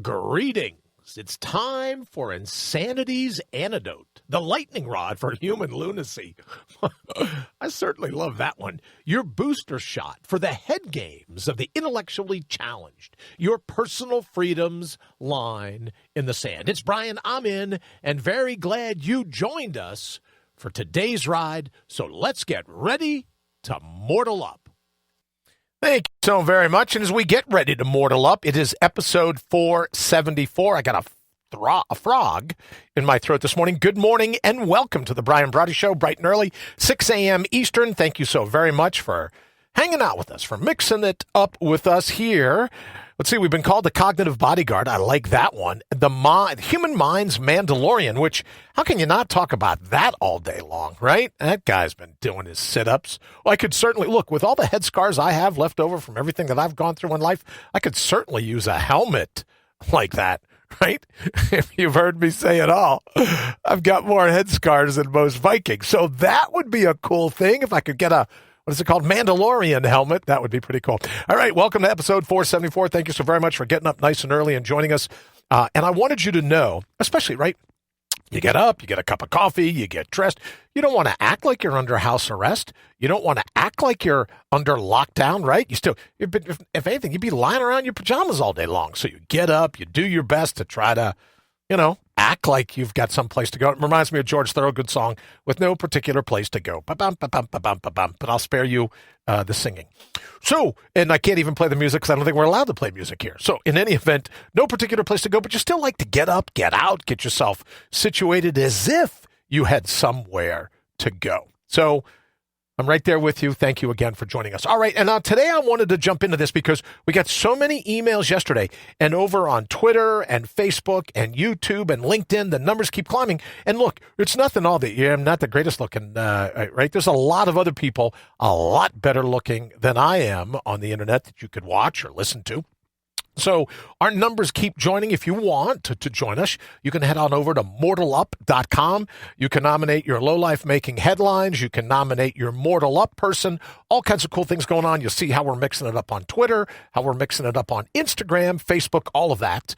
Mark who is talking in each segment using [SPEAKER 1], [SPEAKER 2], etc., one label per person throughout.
[SPEAKER 1] Greetings. It's time for Insanity's Antidote, the lightning rod for human lunacy. I certainly love that one. Your booster shot for the head games of the intellectually challenged. Your personal freedoms line in the sand. It's Brian. I'm in, and very glad you joined us for today's ride. So let's get ready to mortal up. Thank you so very much. And as we get ready to mortal up, it is episode 474. I got a frog in my throat this morning. Good morning and welcome to the Brian Brawdy Show, bright and early, 6 a.m. Eastern. Thank you so very much for hanging out with us, for mixing it up with us here. Let's see, we've been called the cognitive bodyguard. I like that one. The human mind's Mandalorian, which, how can you not talk about that all day long, right? That guy's been doing his sit-ups. Well, I could certainly, look, with all the head scars I have left over from everything that I've gone through in life, I could certainly use a helmet like that, right? If you've heard me say it all, I've got more head scars than most Vikings. So that would be a cool thing if I could get what is it called? Mandalorian helmet. That would be pretty cool. All right. Welcome to episode 474. Thank you so very much for getting up nice and early and joining us. And I wanted you to know, especially, right? You get up, you get a cup of coffee, you get dressed. You don't want to act like you're under house arrest. You don't want to act like you're under lockdown, right? If anything, you'd be lying around in your pajamas all day long. So you get up, you do your best to try to, act like you've got some place to go. It reminds me of George Thorogood's song, With No Particular Place to Go. Ba-bum, ba-bum, ba-bum, ba-bum. But I'll spare you the singing. So, and I can't even play the music because I don't think we're allowed to play music here. So in any event, no particular place to go, but you still like to get up, get out, get yourself situated as if you had somewhere to go. So I'm right there with you. Thank you again for joining us. All right. And today I wanted to jump into this because we got so many emails yesterday, and over on Twitter and Facebook and YouTube and LinkedIn, the numbers keep climbing. And look, it's nothing all that I'm not the greatest looking, right? There's a lot of other people a lot better looking than I am on the internet that you could watch or listen to. So our numbers keep joining. If you want to join us, you can head on over to mortalup.com. You can nominate your lowlife making headlines. You can nominate your mortal up person. All kinds of cool things going on. You'll see how we're mixing it up on Twitter, how we're mixing it up on Instagram, Facebook, all of that.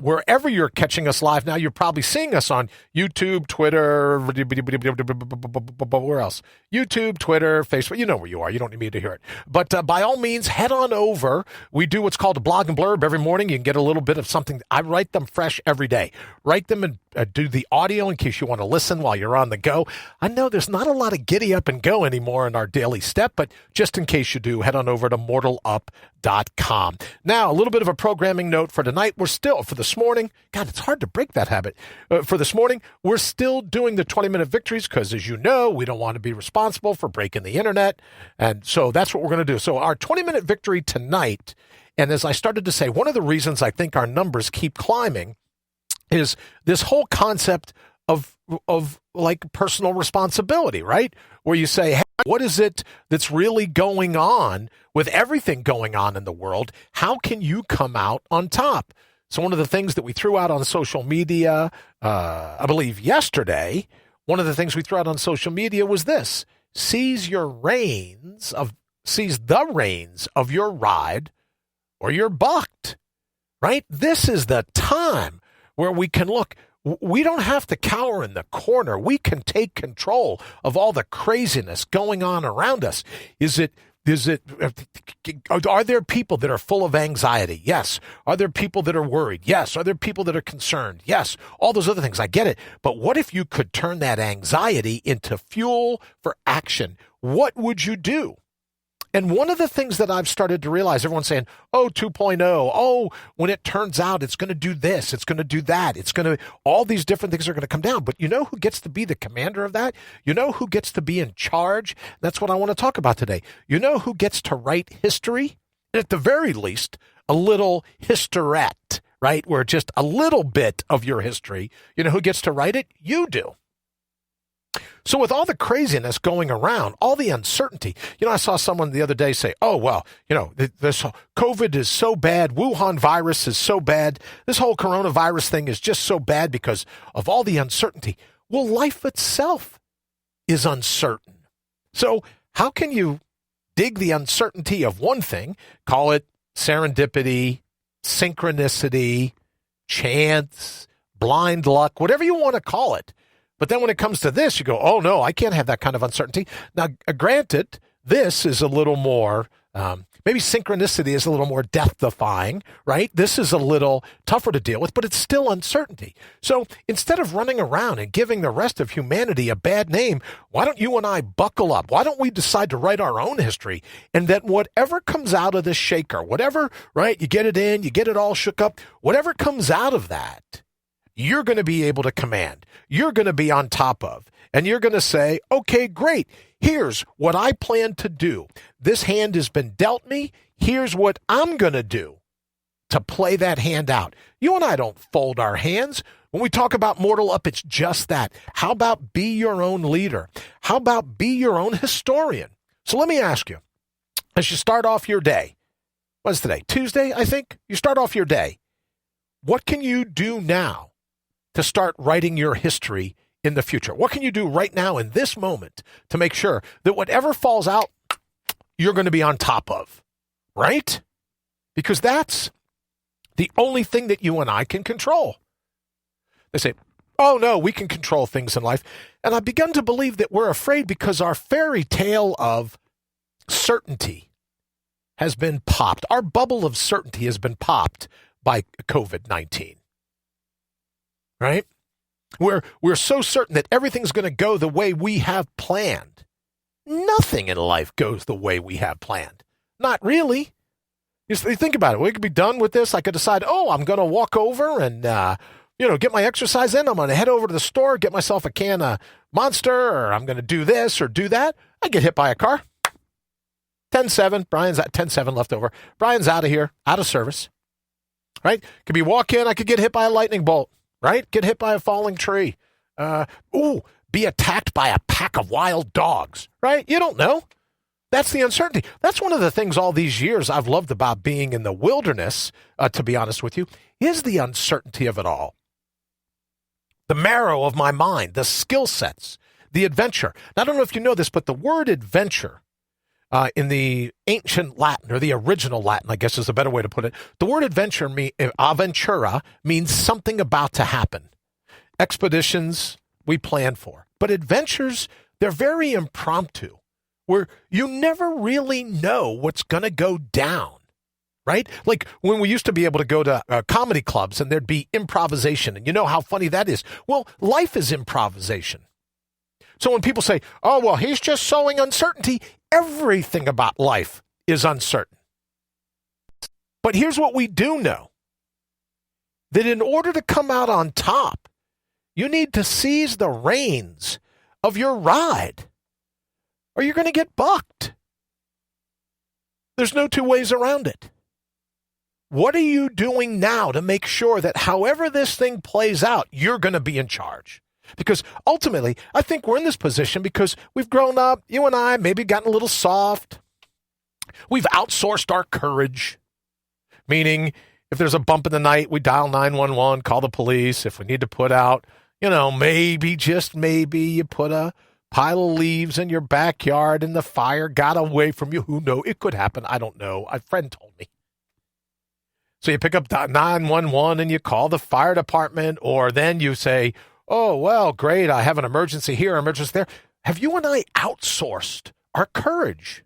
[SPEAKER 1] Wherever you're catching us live now, you're probably seeing us on YouTube, Twitter, where else? YouTube, Twitter, Facebook. You know where you are. You don't need me to hear it. But by all means, head on over. We do what's called a blog and blurb every morning. You can get a little bit of something. I write them fresh every day. Write them and do the audio in case you want to listen while you're on the go. I know there's not a lot of giddy up and go anymore in our daily step, but just in case you do, head on over to mortalup.com. Now, a little bit of a programming note for tonight. For this morning, God, it's hard to break that habit. For this morning, we're still doing the 20-minute victories because, as you know, we don't want to be responsible for breaking the internet. And so that's what we're going to do. So our 20-minute victory tonight, and as I started to say, one of the reasons I think our numbers keep climbing is this whole concept of like personal responsibility, right? Where you say, hey, what is it that's really going on with everything going on in the world? How can you come out on top? So one of the things that we threw out on social media, I believe yesterday, one of the things we threw out on social media was this: seize the reins of your ride, or you're bucked, right? This is the time where we can look. We don't have to cower in the corner. We can take control of all the craziness going on around us. Are there people that are full of anxiety? Yes. Are there people that are worried? Yes. Are there people that are concerned? Yes. All those other things. I get it. But what if you could turn that anxiety into fuel for action? What would you do? And one of the things that I've started to realize, everyone's saying, 2.0, when it turns out it's going to do this, it's going to do that, all these different things are going to come down. But you know who gets to be the commander of that? You know who gets to be in charge? That's what I want to talk about today. You know who gets to write history? At the very least, a little historette, right? Where just a little bit of your history, you know who gets to write it? You do. So with all the craziness going around, all the uncertainty, I saw someone the other day say, this COVID is so bad. Wuhan virus is so bad. This whole coronavirus thing is just so bad because of all the uncertainty. Well, life itself is uncertain. So how can you dig the uncertainty of one thing, call it serendipity, synchronicity, chance, blind luck, whatever you want to call it. But then when it comes to this, you go, oh, no, I can't have that kind of uncertainty. Now, granted, this is a little more, maybe synchronicity is a little more death-defying, right? This is a little tougher to deal with, but it's still uncertainty. So instead of running around and giving the rest of humanity a bad name, why don't you and I buckle up? Why don't we decide to write our own history? And that whatever comes out of this shaker, whatever, right, you get it in, you get it all shook up, whatever comes out of that, you're going to be able to command. You're going to be on top of. And you're going to say, okay, great. Here's what I plan to do. This hand has been dealt me. Here's what I'm going to do to play that hand out. You and I don't fold our hands. When we talk about Mortal Up, it's just that. How about be your own leader? How about be your own historian? So let me ask you, as you start off your day, what's today? Tuesday, I think? You start off your day. What can you do now to start writing your history in the future? What can you do right now in this moment to make sure that whatever falls out, you're going to be on top of, right? Because that's the only thing that you and I can control. They say, oh no, we can control things in life. And I've begun to believe that we're afraid because our fairy tale of certainty has been popped. Our bubble of certainty has been popped by COVID-19. Right? We're so certain that everything's going to go the way we have planned. Nothing in life goes the way we have planned. Not really. You think about it. We could be done with this. I could decide, oh, I'm going to walk over and, get my exercise in. I'm going to head over to the store, get myself a can of Monster, or I'm going to do this or do that. I get hit by a car. 10-7. Brian's at 10-7 left over. Brian's out of here, out of service. Right? Could be walk in. I could get hit by a lightning bolt. Right? Get hit by a falling tree. Be attacked by a pack of wild dogs. Right? You don't know. That's the uncertainty. That's one of the things all these years I've loved about being in the wilderness, to be honest with you, is the uncertainty of it all. The marrow of my mind, the skill sets, the adventure. Now, I don't know if you know this, but the word adventure in the ancient Latin, or the original Latin, I guess is a better way to put it, the word adventure, aventura, means something about to happen. Expeditions we plan for. But adventures, they're very impromptu, where you never really know what's going to go down, right? Like when we used to be able to go to comedy clubs and there'd be improvisation, and you know how funny that is. Well, life is improvisation. So when people say, oh, well, he's just sowing uncertainty, everything about life is uncertain. But here's what we do know, that in order to come out on top, you need to seize the reins of your ride, or you're going to get bucked. There's no two ways around it. What are you doing now to make sure that however this thing plays out, you're going to be in charge? Because ultimately, I think we're in this position because we've grown up, you and I, maybe gotten a little soft. We've outsourced our courage, meaning if there's a bump in the night, we dial 911, call the police. If we need to put out, maybe, just maybe, you put a pile of leaves in your backyard and the fire got away from you. Who knows? It could happen. I don't know. A friend told me. So you pick up 911 and you call the fire department, or then you say, oh, well, great, I have an emergency here, emergency there. Have you and I outsourced our courage?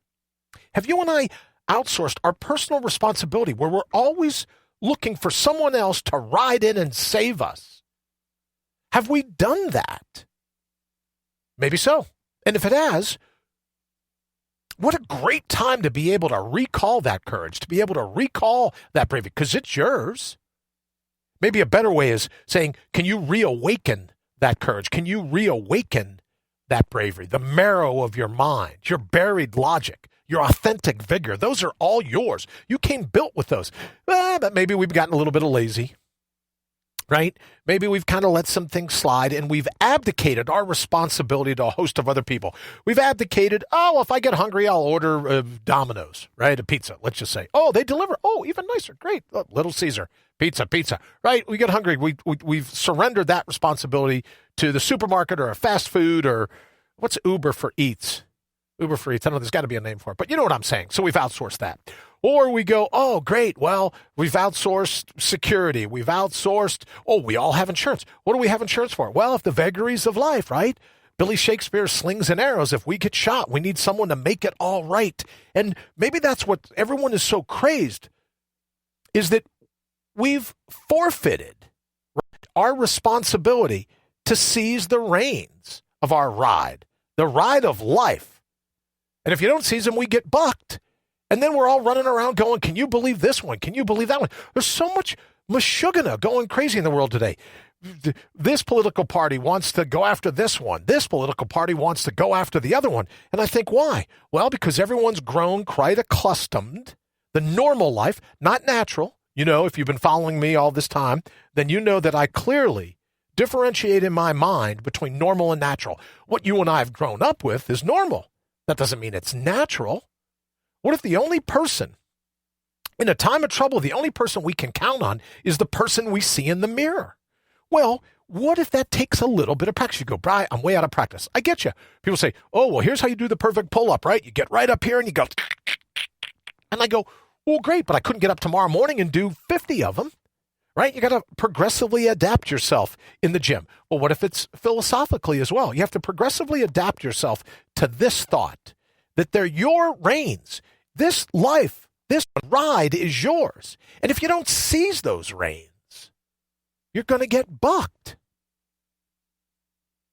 [SPEAKER 1] Have you and I outsourced our personal responsibility, where we're always looking for someone else to ride in and save us? Have we done that? Maybe so. And if it has, what a great time to be able to recall that courage, to be able to recall that bravery, because it's yours. Maybe a better way is saying, can you reawaken that courage? Can you reawaken that bravery, the marrow of your mind, your buried logic, your authentic vigor? Those are all yours. You came built with those. But maybe we've gotten a little bit lazy, right? Maybe we've kind of let some things slide and we've abdicated our responsibility to a host of other people. We've abdicated, if I get hungry, I'll order Domino's, right? A pizza, let's just say. Oh, they deliver. Oh, even nicer. Great. Little Caesar. Pizza, right? We get hungry. We've surrendered that responsibility to the supermarket or a fast food, or what's Uber for Eats? Uber for Eats. I don't know. There's got to be a name for it, but you know what I'm saying. So we've outsourced that. Or we go, oh, great, well, we've outsourced security. We've outsourced, we all have insurance. What do we have insurance for? Well, if the vagaries of life, right? Billy Shakespeare's slings and arrows, if we get shot, we need someone to make it all right. And maybe that's what everyone is so crazed, is that we've forfeited our responsibility to seize the reins of our ride, the ride of life. And if you don't seize them, we get bucked. And then we're all running around going, can you believe this one? Can you believe that one? There's so much mashugana going crazy in the world today. This political party wants to go after this one. This political party wants to go after the other one. And I think, why? Well, because everyone's grown quite accustomed. The normal life, not natural. You know, if you've been following me all this time, then you know that I clearly differentiate in my mind between normal and natural. What you and I have grown up with is normal. That doesn't mean it's natural. What if the only person in a time of trouble, the only person we can count on is the person we see in the mirror? Well, what if that takes a little bit of practice? You go, Bri, I'm way out of practice. I get you. People say, oh, well, here's how you do the perfect pull-up, right? You get right up here and you go, and I go, well, great, but I couldn't get up tomorrow morning and do 50 of them, right? You got to progressively adapt yourself in the gym. Well, what if it's philosophically as well? You have to progressively adapt yourself to this thought, that they're your reins. This life, this ride is yours. And if you don't seize those reins, you're going to get bucked.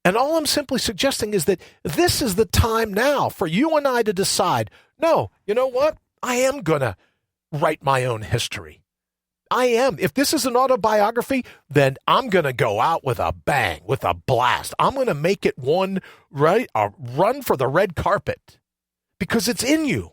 [SPEAKER 1] And all I'm simply suggesting is that this is the time now for you and I to decide, no, you know what? I am going to write my own history. I am. If this is an autobiography, then I'm going to go out with a bang, with a blast. I'm going to make it one, right? A run for the red carpet because it's in you.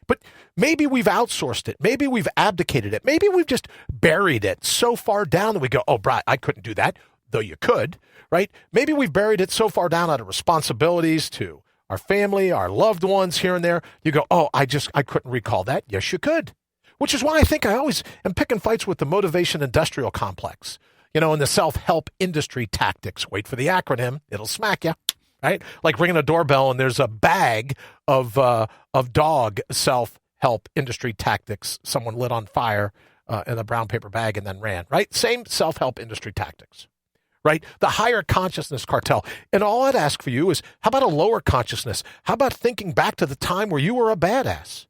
[SPEAKER 1] But maybe we've outsourced it. Maybe we've abdicated it. Maybe we've just buried it so far down that we go, oh, Brian, I couldn't do that, though you could, right? Maybe we've buried it so far down out of responsibilities to our family, our loved ones here and there. You go, oh, I couldn't recall that. Yes, you could. Which is why I think I always am picking fights with the motivation industrial complex, you know, and the self-help industry tactics. Wait for the acronym. It'll smack you. Right? Like ringing a doorbell and there's a bag of dog self-help industry tactics. Someone lit on fire in a brown paper bag and then ran, right? Same self-help industry tactics, right? The higher consciousness cartel. And all I'd ask for you is, how about a lower consciousness? How about thinking back to the time where you were a badass,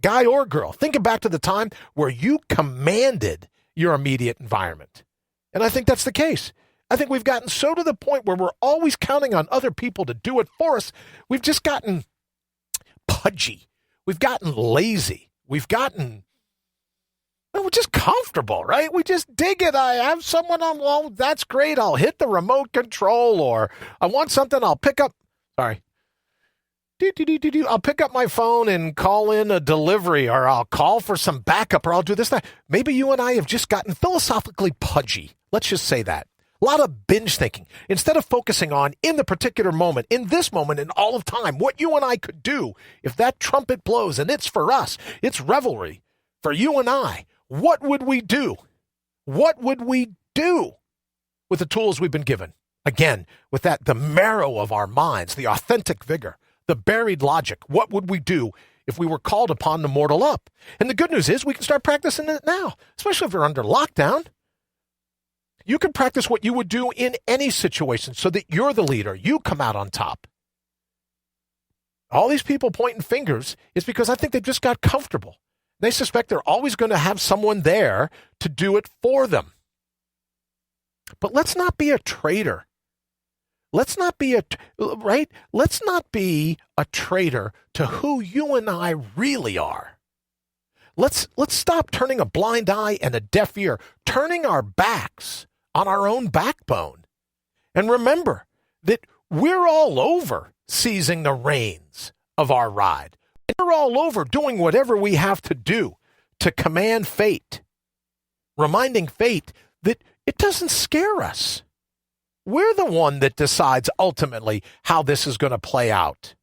[SPEAKER 1] guy or girl? Thinking back to the time where you commanded your immediate environment. And I think that's the case. I think we've gotten so to the point where we're always counting on other people to do it for us. We've just gotten pudgy. We've gotten lazy. We're just comfortable, right? We just dig it. I have someone on, well, that's great. I'll hit the remote control, or I want something, I'll pick up, I'll pick up my phone and call in a delivery, or I'll call for some backup, or I'll do this, that. Maybe you and I have just gotten philosophically pudgy. Let's just say that. A lot of binge thinking. Instead of focusing on, in the particular moment, in this moment, in all of time, what you and I could do if that trumpet blows and it's for us, it's revelry for you and I. What would we do? What would we do with the tools we've been given? Again, with that, the marrow of our minds, the authentic vigor, the buried logic. What would we do if we were called upon to mortal up? And the good news is we can start practicing it now, especially if you're under lockdown. You can practice what you would do in any situation so that you're the leader. You come out on top. All these people pointing fingers is because I think they've just got comfortable. They suspect they're always going to have someone there to do it for them. But let's not be a traitor. Let's not be Let's not be a traitor to who you and I really are. Let's stop turning a blind eye and a deaf ear, turning our backs on our own backbone. And remember that we're all over seizing the reins of our ride. We're all over doing whatever we have to do to command fate, reminding fate that it doesn't scare us. We're the one that decides ultimately how this is going to play out.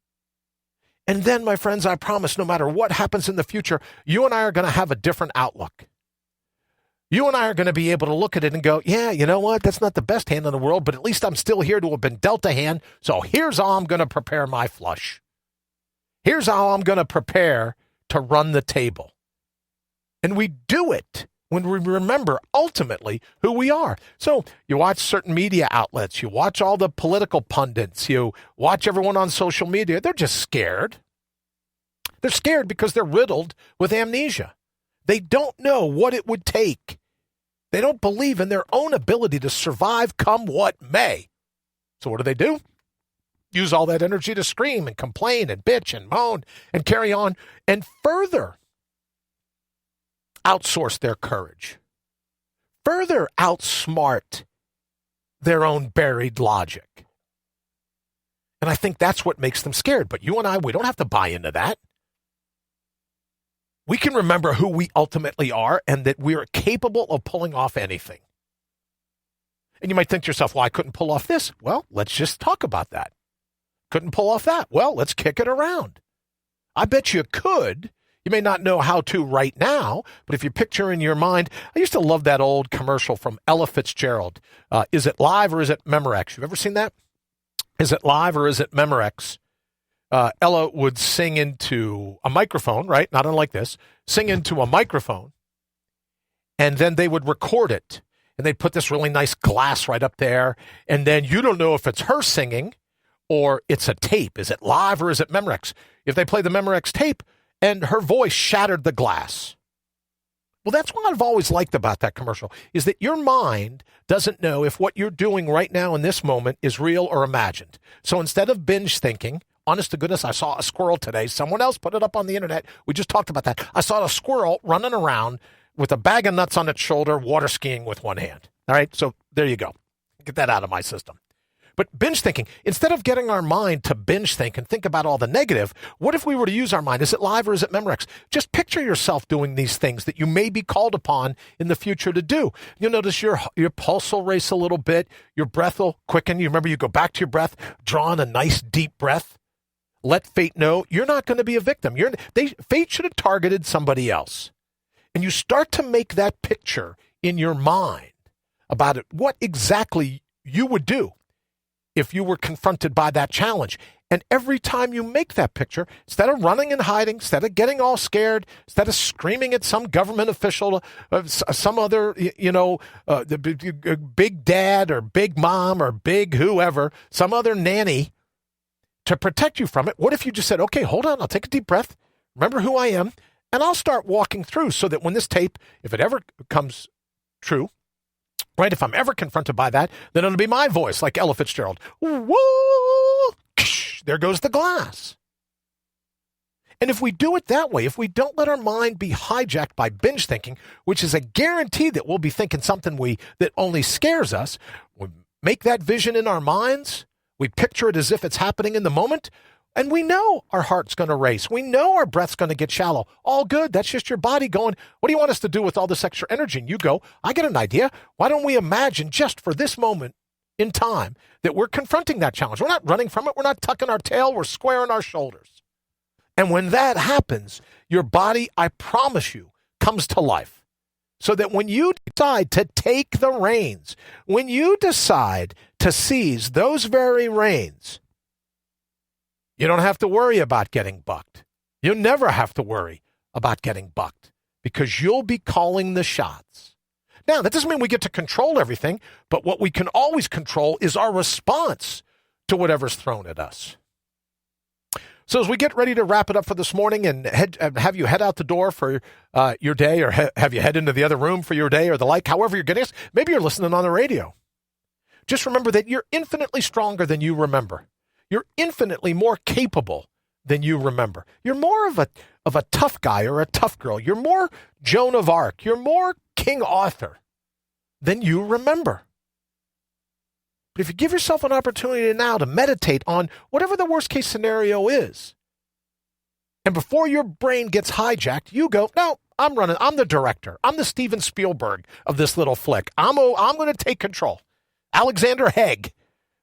[SPEAKER 1] And then, my friends, I promise no matter what happens in the future, you and I are going to have a different outlook. You and I are going to be able to look at it and go, yeah, you know what? That's not the best hand in the world, but at least I'm still here to have been dealt a hand. So here's how I'm going to prepare my flush. Here's how I'm going to prepare to run the table. And we do it when we remember ultimately who we are. So you watch certain media outlets, you watch all the political pundits, you watch everyone on social media. They're just scared. They're scared because they're riddled with amnesia. They don't know what it would take. They don't believe in their own ability to survive come what may. So what do? Use all that energy to scream and complain and bitch and moan and carry on and further outsource their courage, further outsmart their own buried logic. And I think that's what makes them scared. But you and I, we don't have to buy into that. We can remember who we ultimately are and that we are capable of pulling off anything. And you might think to yourself, well, I couldn't pull off this. Well, let's just talk about that. Couldn't pull off that. Well, let's kick it around. I bet you could. You may not know how to right now, but if you picture in your mind, I used to love that old commercial from Ella Fitzgerald. Is it live or is it Memorex? You've ever seen that? Is it live or is it Memorex? Ella would sing into a microphone, right? Not unlike this. Sing into a microphone, and then they would record it, and they'd put this really nice glass right up there, and then you don't know if it's her singing or it's a tape. Is it live or is it Memorex? If they play the Memorex tape, and her voice shattered the glass. Well, that's what I've always liked about that commercial, is that your mind doesn't know if what you're doing right now in this moment is real or imagined. So instead of binge thinking, honest to goodness, I saw a squirrel today. Someone else put it up on the internet. We just talked about that. I saw a squirrel running around with a bag of nuts on its shoulder, water skiing with one hand. All right, so there you go. Get that out of my system. But binge thinking, instead of getting our mind to binge think and think about all the negative, what if we were to use our mind? Is it live or is it Memorex? Just picture yourself doing these things that you may be called upon in the future to do. You'll notice your pulse will race a little bit. Your breath will quicken. You remember, you go back to your breath, draw in a nice deep breath. Let fate know you're not going to be a victim. Fate should have targeted somebody else. And you start to make that picture in your mind about it, what exactly you would do if you were confronted by that challenge. And every time you make that picture, instead of running and hiding, instead of getting all scared, instead of screaming at some government official, some other, the big dad or big mom or big whoever, some other nanny to protect you from it, what if you just said, okay, hold on, I'll take a deep breath, remember who I am, and I'll start walking through so that when this tape, if it ever comes true, right, if I'm ever confronted by that, then it'll be my voice, like Ella Fitzgerald. Woo! There goes the glass. And if we do it that way, if we don't let our mind be hijacked by binge thinking, which is a guarantee that we'll be thinking something that only scares us, we make that vision in our minds, we picture it as if it's happening in the moment, and we know our heart's going to race. We know our breath's going to get shallow. All good. That's just your body going, what do you want us to do with all this extra energy? And you go, I get an idea. Why don't we imagine just for this moment in time that we're confronting that challenge? We're not running from it. We're not tucking our tail. We're squaring our shoulders. And when that happens, your body, I promise you, comes to life. So that when you decide to take the reins, when you decide to seize those very reins, you don't have to worry about getting bucked. You'll never have to worry about getting bucked because you'll be calling the shots. Now, that doesn't mean we get to control everything, but what we can always control is our response to whatever's thrown at us. So as we get ready to wrap it up for this morning and have you head out the door for your day, or have you head into the other room for your day or the like, however you're getting us, maybe you're listening on the radio. Just remember that you're infinitely stronger than you remember. You're infinitely more capable than you remember. You're more of a tough guy or a tough girl. You're more Joan of Arc. You're more King Arthur than you remember. But if you give yourself an opportunity now to meditate on whatever the worst case scenario is, and before your brain gets hijacked, you go, no, I'm running. I'm the director. I'm the Steven Spielberg of this little flick. I'm going to take control. Alexander Haig.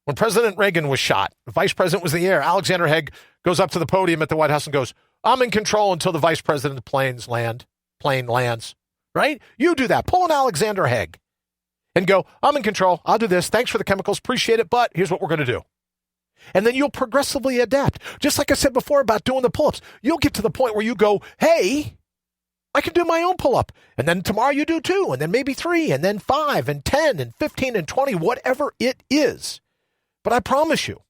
[SPEAKER 1] When President Reagan was shot, the vice president was in the air. Alexander Haig goes up to the podium at the White House and goes, I'm in control until the vice president's plane lands. Right? You do that. Pull an Alexander Haig and go, I'm in control. I'll do this. Thanks for the chemicals. Appreciate it. But here's what we're going to do. And then you'll progressively adapt. Just like I said before about doing the pull-ups. You'll get to the point where you go, hey, I can do my own pull-up. And then tomorrow you do 2, and then maybe 3, and then 5, and 10, and 15, and 20, whatever it is. But I promise you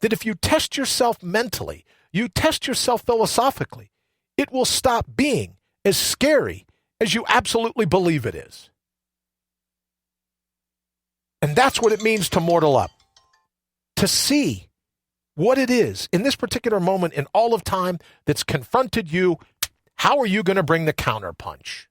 [SPEAKER 1] that if you test yourself mentally, you test yourself philosophically, it will stop being as scary as you absolutely believe it is. And that's what it means to mortal up. To see what it is in this particular moment in all of time that's confronted you. How are you going to bring the counterpunch?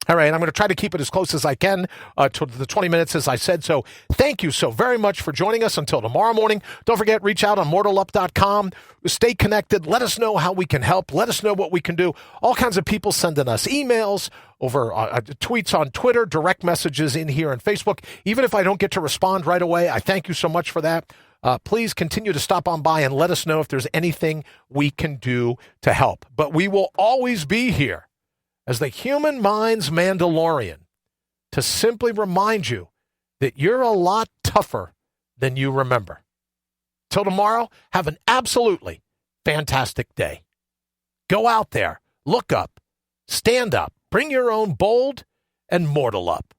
[SPEAKER 1] All right, I'm going to try to keep it as close as I can to the 20 minutes, as I said. So thank you so very much for joining us until tomorrow morning. Don't forget, reach out on mortalup.com. Stay connected. Let us know how we can help. Let us know what we can do. All kinds of people sending us emails, over tweets on Twitter, direct messages in here on Facebook. Even if I don't get to respond right away, I thank you so much for that. Please continue to stop on by and let us know if there's anything we can do to help. But we will always be here as the human mind's Mandalorian to simply remind you that you're a lot tougher than you remember. Till tomorrow, have an absolutely fantastic day. Go out there, look up, stand up, bring your own bold and mortal up.